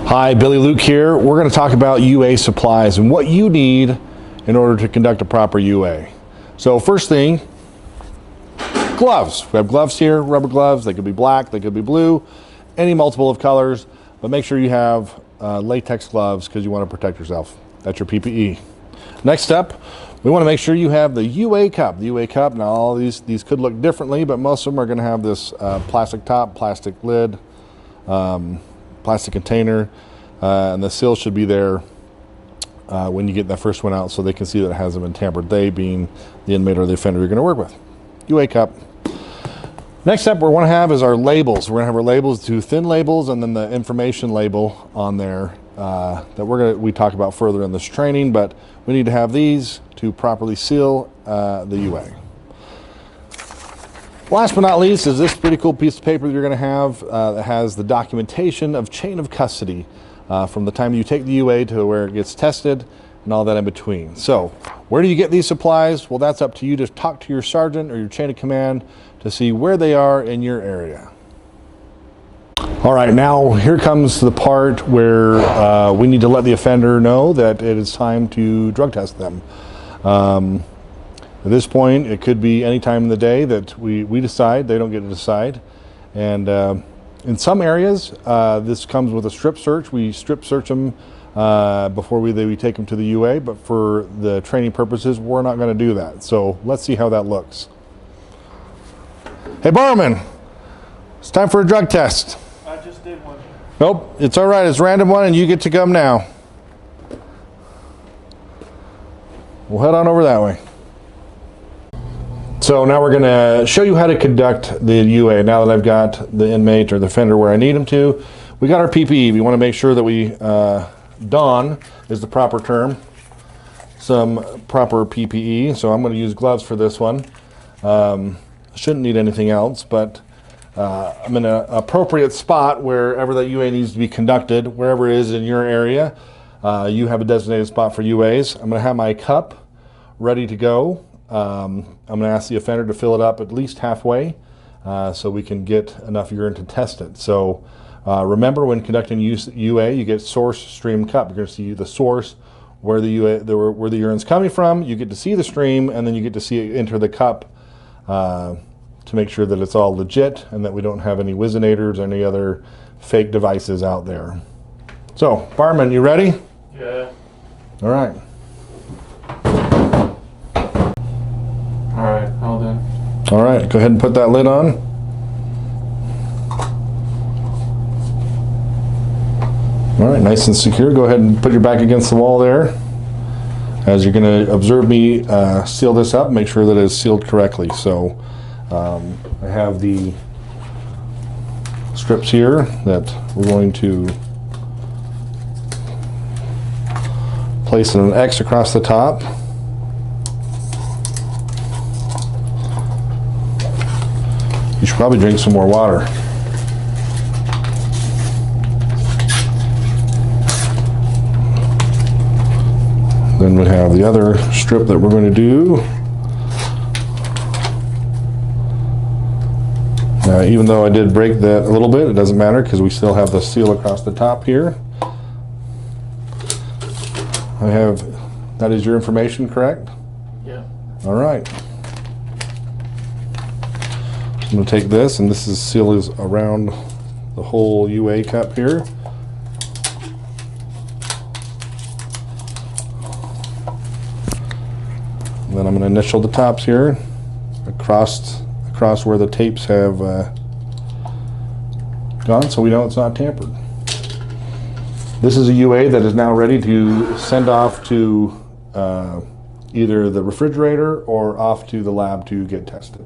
Hi, Billy Luke here. We're going to talk about UA supplies and what you need in order to conduct a proper UA. So first thing, gloves. We have gloves here, rubber gloves. They could be black, they could be blue, any multiple of colors, but make sure you have latex gloves because you want to protect yourself. That's your PPE. Next up, we want to make sure you have the UA cup. The UA cup, now all these could look differently, but most of them are going to have this plastic top, plastic lid, plastic container, and the seal should be there when you get that first one out so they can see that it hasn't been tampered, they being the inmate or the offender you're going to work with. UA cup. Next up we want to have is our labels. We're going to have our labels, two thin labels and then the information label on there that we talk about further in this training, but we need to have these to properly seal the UA. Last but not least is this pretty cool piece of paper that you're going to have that has the documentation of chain of custody from the time you take the UA to where it gets tested and all that in between. So where do you get these supplies? Well, that's up to you to talk to your sergeant or your chain of command to see where they are in your area. All right, now here comes the part where we need to let the offender know that it is time to drug test them. At this point, it could be any time in the day that we decide. They don't get to decide. And in some areas, this comes with a strip search. We strip search them before we take them to the UA, but for the training purposes, we're not going to do that. So let's see how that looks. Hey, barman, it's time for a drug test. I just did one. Nope, it's all right. It's a random one, and you get to come now. We'll head on over that way. So now we're going to show you how to conduct the UA. Now that I've got the inmate or the offender where I need him to, we got our PPE. We want to make sure that we don is the proper term, some proper PPE. So I'm going to use gloves for this one. Shouldn't need anything else, but I'm in an appropriate spot wherever that UA needs to be conducted, wherever it is in your area. You have a designated spot for UAs. I'm going to have my cup ready to go. I'm going to ask the offender to fill it up at least halfway so we can get enough urine to test it. So remember, when conducting UA, you get source, stream, cup. You're going to see the source, where the urine's coming from. You get to see the stream, and then you get to see it enter the cup to make sure that it's all legit and that we don't have any Whizzonators or any other fake devices out there. So, barman, you ready? Yeah. All right. All right, all done. All right, go ahead and put that lid on. All right, nice and secure. Go ahead and put your back against the wall there. As you're going to observe me seal this up, make sure that it's sealed correctly. So I have the strips here that we're going to place an X across the top. You should probably drink some more water. Then we have the other strip that we're going to do. Now, even though I did break that a little bit, it doesn't matter because we still have the seal across the top here. That is your information, correct? Yeah. All right. I'm going to take this, and this seal is around the whole UA cup here. And then I'm going to initial the tops here across where the tapes have gone, so we know it's not tampered. This is a UA that is now ready to send off to either the refrigerator or off to the lab to get tested.